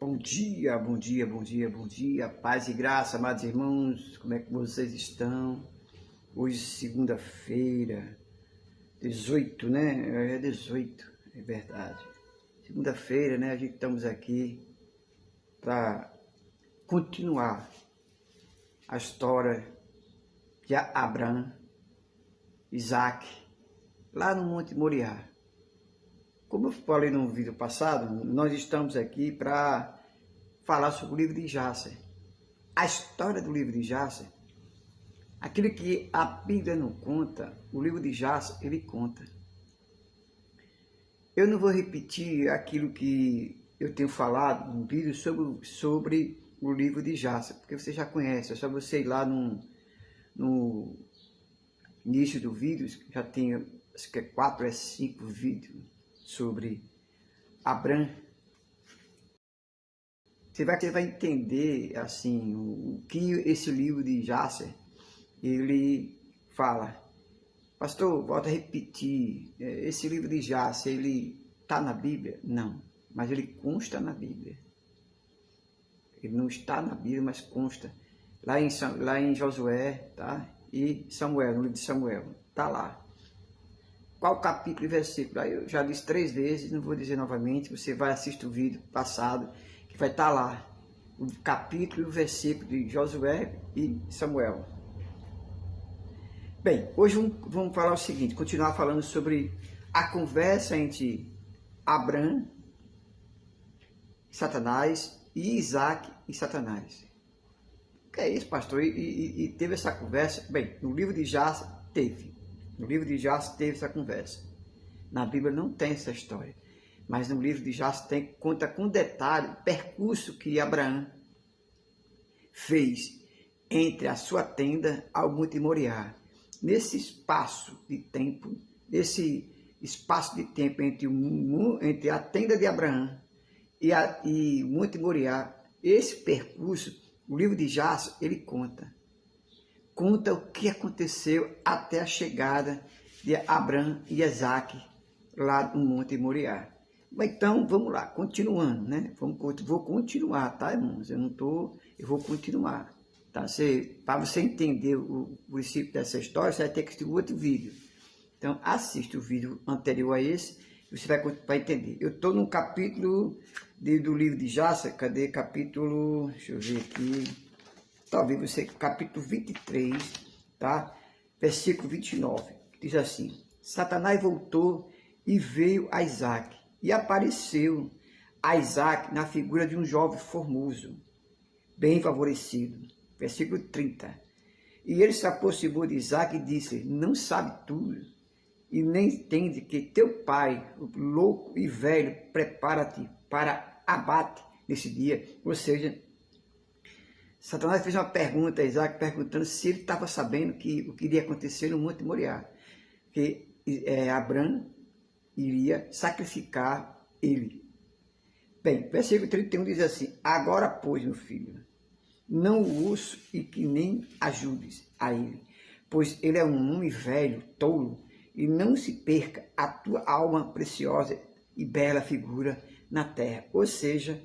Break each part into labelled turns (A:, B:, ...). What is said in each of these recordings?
A: Bom dia, bom dia, bom dia, bom dia, paz e graça, amados irmãos, como é que vocês estão? Hoje, segunda-feira, 18, né? É 18, é verdade. Segunda-feira, né? A gente estamos aqui para continuar a história de Abraão, Isaac, lá no Monte Moriá. Como eu falei no vídeo passado, nós estamos aqui para falar sobre o livro de Jasser. A história do livro de Jasser, aquilo que a Bíblia não conta, o livro de Jasser, ele conta. Eu não vou repetir aquilo que eu tenho falado no vídeo sobre o livro de Jasser, porque você já conhece, é só você ir lá no início do vídeo, já tem, acho que é 4 ou 5 vídeos sobre Abraão. Você vai entender assim o que esse livro de Jasser ele fala. Pastor, volta a repetir, esse livro de Jasser, ele está na Bíblia? Não, mas ele consta na Bíblia. Ele não está na Bíblia, mas consta. Lá em Josué, tá? E Samuel, no livro de Samuel, está lá. Qual capítulo e versículo? Aí eu já disse 3 vezes, não vou dizer novamente, você vai assistir o vídeo passado, que vai estar lá. O capítulo e o versículo de Josué e Samuel. Bem, hoje vamos falar o seguinte, continuar falando sobre a conversa entre Abraão, Satanás, e Isaac e Satanás. O que é isso, pastor? E teve essa conversa? Bem, no livro de Jasser teve. No livro de Jasser teve essa conversa. Na Bíblia não tem essa história. Mas no livro de Jasser conta com detalhe o percurso que Abraão fez entre a sua tenda ao Monte Moriá. Nesse espaço de tempo entre a tenda de Abraão e o Monte Moriá, esse percurso, o livro de Jasser, ele conta o que aconteceu até a chegada de Abraão e Isaac lá no Monte Moriá. Então, vamos lá, continuando, né? Vou continuar, tá, irmãos? Eu vou continuar. Tá? Para você entender o princípio dessa história, você vai ter que assistir o outro vídeo. Então, assiste o vídeo anterior a esse, você vai entender. Eu estou no capítulo do livro de Jasser, cadê capítulo, deixa eu ver aqui, talvez você, capítulo 23, tá? Versículo 29, diz assim: Satanás voltou e veio a Isaac, e apareceu a Isaac na figura de um jovem formoso, bem favorecido. Versículo 30. E ele se aproximou de Isaac e disse: Não sabe tudo, e nem entende que teu pai, louco e velho, prepara-te para abate nesse dia. Ou seja, Satanás fez uma pergunta a Isaac, perguntando se ele estava sabendo o que iria acontecer no Monte Moriá, que Abraão iria sacrificar ele. Bem, versículo 31 diz assim: Agora, pois, meu filho, não o ouço e que nem ajudes a ele, pois ele é um homem velho, tolo, e não se perca a tua alma preciosa e bela figura na terra. Ou seja,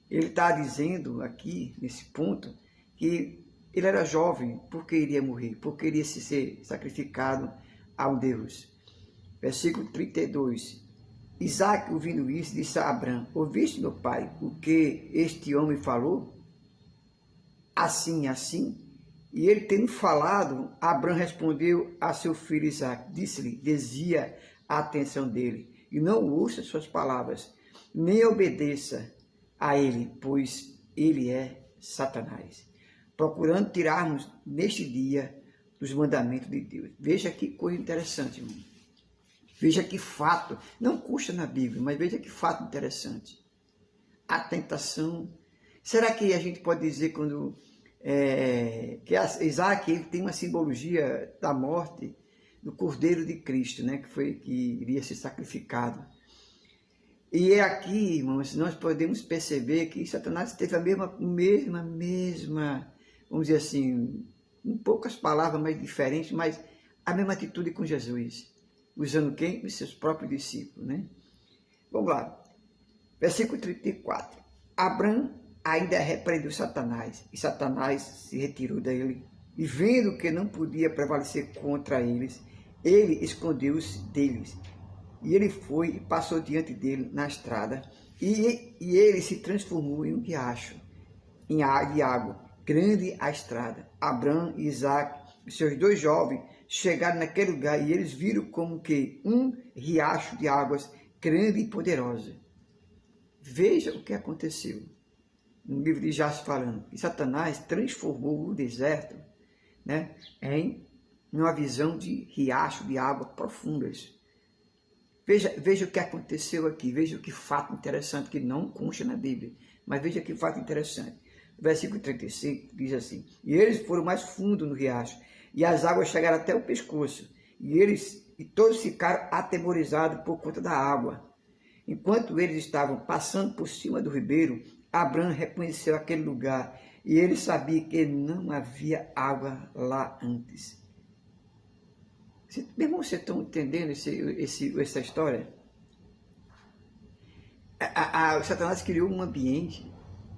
A: ele está dizendo aqui, nesse ponto, que ele era jovem, porque iria morrer, porque iria ser sacrificado a um Deus. Versículo 32. Isaac, ouvindo isso, disse a Abraão: Ouviste, meu pai, o que este homem falou? Assim, assim. E ele tendo falado, Abraão respondeu a seu filho Isaac, disse-lhe: desvia a atenção dele, e não ouça suas palavras, nem obedeça a ele, pois ele é Satanás, procurando tirar-nos neste dia dos mandamentos de Deus. Veja que coisa interessante, irmão. Veja que fato, não consta na Bíblia, mas veja que fato interessante. A tentação. Será que a gente pode dizer que Isaac ele tem uma simbologia da morte do Cordeiro de Cristo, né, que iria ser sacrificado? E é aqui, irmãos, nós podemos perceber que Satanás teve a mesma, vamos dizer assim, em poucas palavras, mais diferentes, mas a mesma atitude com Jesus. Usando quem? Os seus próprios discípulos, né? Vamos lá. Versículo 34. Abrão ainda repreendeu Satanás, e Satanás se retirou dele, e vendo que não podia prevalecer contra eles, ele escondeu-se deles. E ele foi e passou diante dele na estrada, e ele se transformou em um riacho, de água, grande a estrada. Abrão e Isaque, seus 2 jovens, chegaram naquele lugar, e eles viram como que um riacho de águas grande e poderosa. Veja o que aconteceu. No livro de Jasper falando, que Satanás transformou o deserto, né, em uma visão de riacho de águas profundas. Veja o que aconteceu aqui, veja que fato interessante que não consta na Bíblia, mas veja que fato interessante. O versículo 35 diz assim: e eles foram mais fundo no riacho, e as águas chegaram até o pescoço, e todos ficaram atemorizados por conta da água. Enquanto eles estavam passando por cima do ribeiro, Abrão reconheceu aquele lugar, e ele sabia que não havia água lá antes. Meu irmão, vocês estão entendendo essa história? Satanás criou um ambiente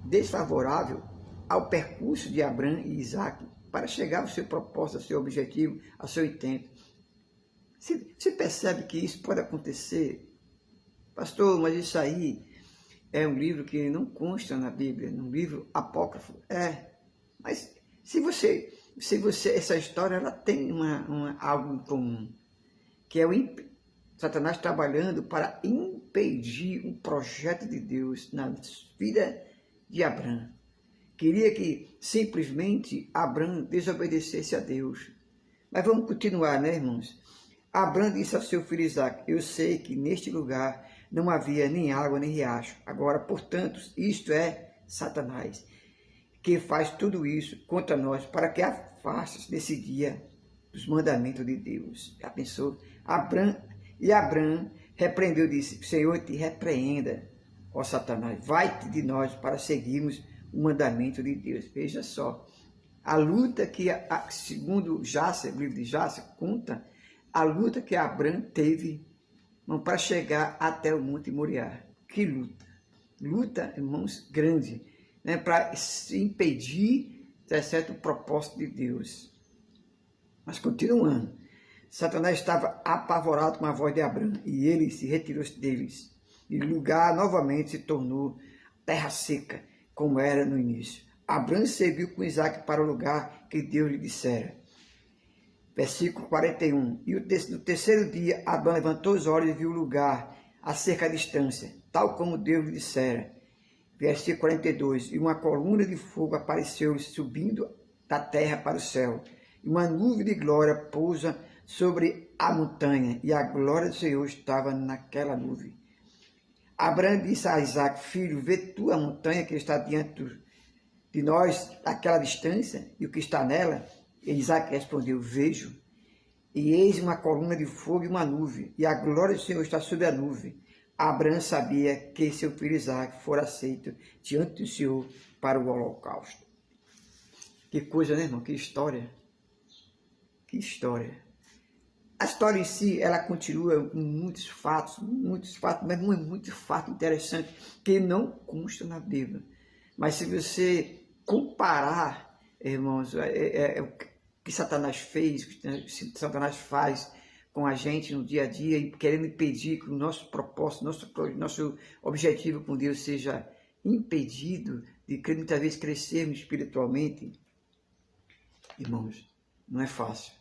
A: desfavorável ao percurso de Abrão e Isaque para chegar ao seu propósito, ao seu objetivo, ao seu intento. Você percebe que isso pode acontecer? Pastor, mas isso aí é um livro que não consta na Bíblia, um livro apócrifo. Mas essa história ela tem algo em comum, que é Satanás trabalhando para impedir um projeto de Deus na vida de Abrão. Queria que simplesmente Abrão desobedecesse a Deus. Mas vamos continuar, né, irmãos? Abrão disse ao seu filho Isaque: eu sei que neste lugar não havia nem água nem riacho. Agora, portanto, isto é Satanás, que faz tudo isso contra nós, para que afastes nesse dia dos mandamentos de Deus. Já pensou? Abrão repreendeu, disse: Senhor te repreenda, ó Satanás, vai-te de nós para seguirmos o mandamento de Deus. Veja só, a luta que, segundo Jasper, o livro de Jasper, conta a luta que Abrão teve para chegar até o Monte Moriá. Que luta! Luta, irmãos, grande, né, para se impedir, certo, o propósito de Deus. Mas continuando, Satanás estava apavorado com a voz de Abrão, e ele se retirou deles, e o lugar novamente se tornou terra seca, como era no início. Abrão seguiu com Isaque para o lugar que Deus lhe dissera. Versículo 41. E no terceiro dia, Abrão levantou os olhos e viu o lugar a cerca distância, tal como Deus lhe dissera. Versículo 42. E uma coluna de fogo apareceu subindo da terra para o céu, e uma nuvem de glória pousa sobre a montanha, e a glória do Senhor estava naquela nuvem. Abrão disse a Isaque: filho, vê tu a montanha que está diante de nós, àquela distância, e o que está nela? E Isaque respondeu: vejo, e eis uma coluna de fogo e uma nuvem, e a glória do Senhor está sobre a nuvem. Abrão sabia que seu filho Isaque fora aceito diante do Senhor para o holocausto. Que coisa, né, irmão? Que história. Que história. A história em si, ela continua com muitos fatos, mas não é muito fato interessante que não consta na Bíblia. Mas se você comparar, irmãos, o que Satanás fez, o que Satanás faz com a gente no dia a dia, querendo impedir que o nosso propósito, nosso objetivo com Deus seja impedido de muitas vezes crescermos espiritualmente, irmãos, não é fácil.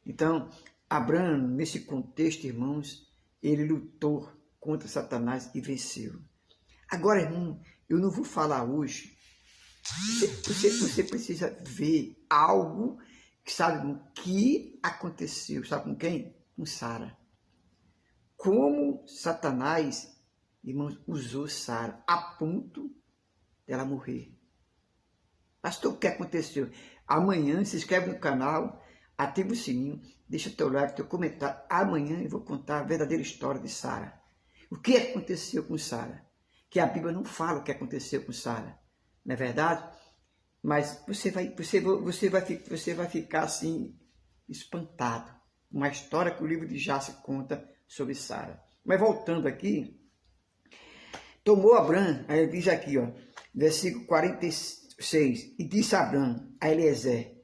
A: Então, Abrão, nesse contexto, irmãos, ele lutou contra Satanás e venceu. Agora, irmão, eu não vou falar hoje. Você precisa ver algo que sabe o que aconteceu. Sabe com quem? Com Sara. Como Satanás, irmãos, usou Sara a ponto dela morrer. Pastor, o que aconteceu? Amanhã se inscreve no canal, ativa o sininho, deixa teu like, teu comentário. Amanhã eu vou contar a verdadeira história de Sara. O que aconteceu com Sara? Que a Bíblia não fala o que aconteceu com Sara. Não é verdade? Mas você vai ficar assim, espantado. Uma história que o livro de Jasper conta sobre Sara. Mas voltando aqui, Tomou Abrão, aí ele diz aqui, ó, versículo 46, e disse Abrão a Eliezer,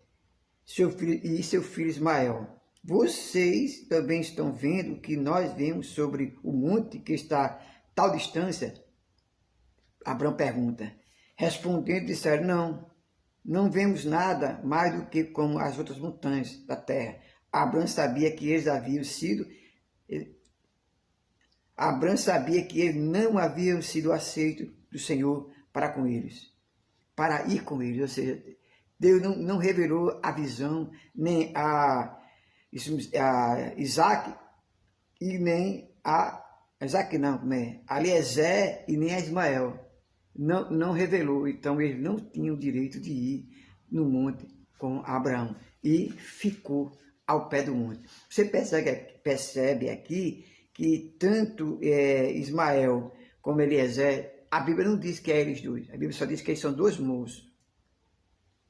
A: seu filho Ismael, vocês também estão vendo que nós vemos sobre o monte que está a tal distância? Abrão pergunta. Respondendo, disseram, não vemos nada mais do que como as outras montanhas da terra. Abrão sabia que eles haviam sido... Abrão sabia que eles não haviam sido aceitos do Senhor para com eles, para ir com eles, ou seja, Deus não revelou a visão nem a Isaac e nem a Isaac não, a Eliezer e nem a Ismael. Não revelou, então eles não tinham o direito de ir no monte com Abraão e ficou ao pé do monte. Você percebe aqui que tanto Ismael como Eliezer, a Bíblia não diz que é eles dois, a Bíblia só diz que eles são dois moços.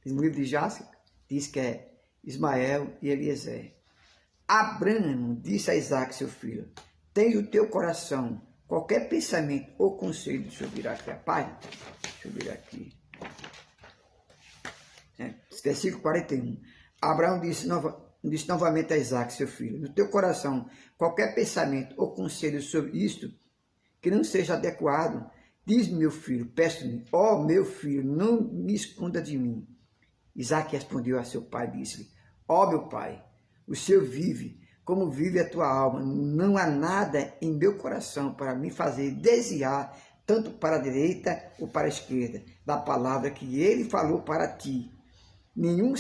A: No livro de Jássica diz que é Ismael e Eliezer. Abraão disse a Isaac, seu filho, tem o teu coração qualquer pensamento ou conselho, deixa eu virar aqui a página, deixa eu virar aqui, versículo 41, Abraão disse novamente a Isaac, seu filho, no teu coração qualquer pensamento ou conselho sobre isto que não seja adequado, diz-me, meu filho, peço-me, ó meu filho, não me esconda de mim. Isaac respondeu a seu pai, disse-lhe, ó meu pai, o Senhor vive, como vive a tua alma, não há nada em meu coração para me fazer desviar tanto para a direita ou para a esquerda da palavra que ele falou para ti. Nenhum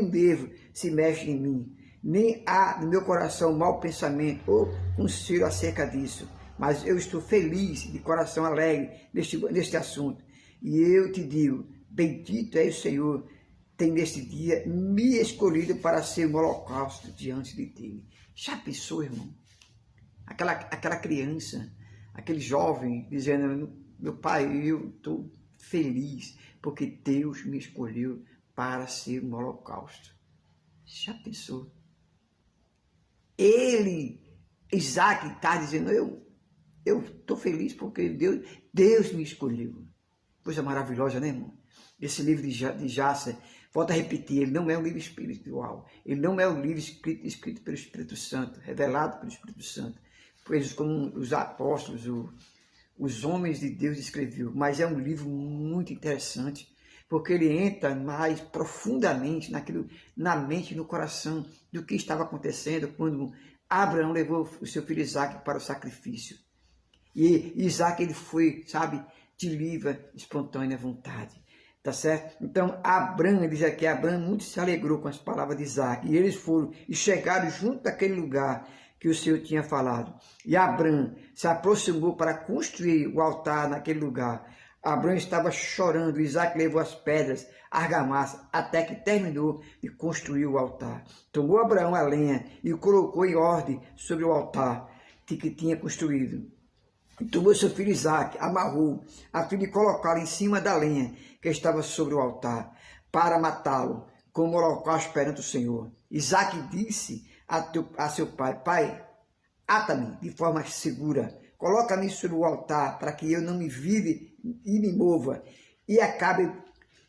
A: devo se mexe em mim, nem há no meu coração mau pensamento ou conselho acerca disso, mas eu estou feliz, de coração alegre neste assunto. E eu te digo, bendito é o Senhor, tem neste dia me escolhido para ser um holocausto diante de ti. Já pensou, irmão? Aquela criança, aquele jovem dizendo, meu pai, eu estou feliz porque Deus me escolheu para ser um holocausto. Já pensou? Isaac está dizendo, eu estou feliz porque Deus me escolheu. Coisa maravilhosa, né, irmão? Esse livro de Jássica, volto a repetir, ele não é um livro espiritual, ele não é um livro escrito pelo Espírito Santo, revelado pelo Espírito Santo, pois como os apóstolos, os homens de Deus escreveu, mas é um livro muito interessante, porque ele entra mais profundamente na mente e no coração do que estava acontecendo quando Abraão levou o seu filho Isaac para o sacrifício. E Isaac, ele foi, sabe, de livre, espontânea vontade. Tá certo? Então, Abraão, diz aqui, Abraão muito se alegrou com as palavras de Isaac. E eles foram e chegaram junto daquele lugar que o Senhor tinha falado. E Abraão se aproximou para construir o altar naquele lugar. Abraão estava chorando. Isaac levou as pedras, a argamassa, até que terminou de construir o altar. Tomou Abraão a lenha e o colocou em ordem sobre o altar que tinha construído. E tomou seu filho Isaac, amarrou, a fim de colocá-lo em cima da lenha que estava sobre o altar, para matá-lo, como holocausto perante o Senhor. Isaac disse a seu pai, pai, ata-me de forma segura, coloca-me sobre o altar, para que eu não me vire e me mova, e acabe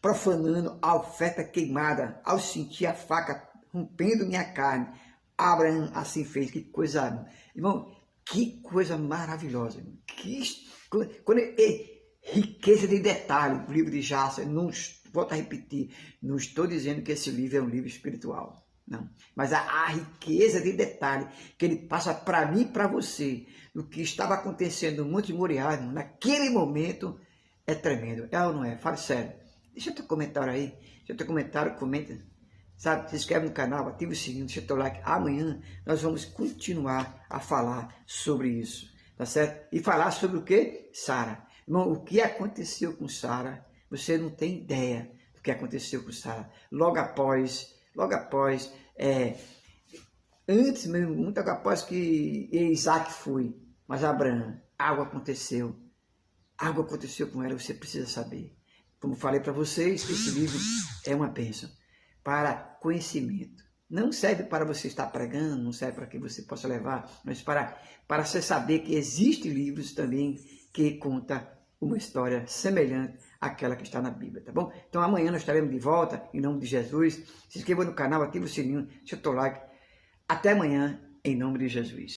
A: profanando a oferta queimada, ao sentir a faca rompendo minha carne. Abraão assim fez, que coisa, irmão, que coisa maravilhosa, irmão. Riqueza de detalhe, o livro de Jássica, volto a repetir, não estou dizendo que esse livro é um livro espiritual, não, mas a riqueza de detalhe que ele passa para mim e para você, o que estava acontecendo no Monte Moriá, naquele momento, é tremendo, é ou não é? Fale sério, deixa teu comentário aí, comenta, sabe, se inscreve no canal, ativa o sininho, deixa teu like, amanhã nós vamos continuar a falar sobre isso, tá certo? E falar sobre o que? Sara. Irmão, o que aconteceu com Sara, você não tem ideia do que aconteceu com Sara. Logo após, antes mesmo, muito após que Isaac foi, mas Abraão, algo aconteceu com ela, você precisa saber. Como falei para vocês, esse livro é uma bênção para conhecimento. Não serve para você estar pregando, não serve para que você possa levar, mas para você saber que existem livros também que conta uma história semelhante àquela que está na Bíblia, tá bom? Então amanhã nós estaremos de volta, em nome de Jesus. Se inscreva no canal, ative o sininho, deixa o teu like. Até amanhã, em nome de Jesus.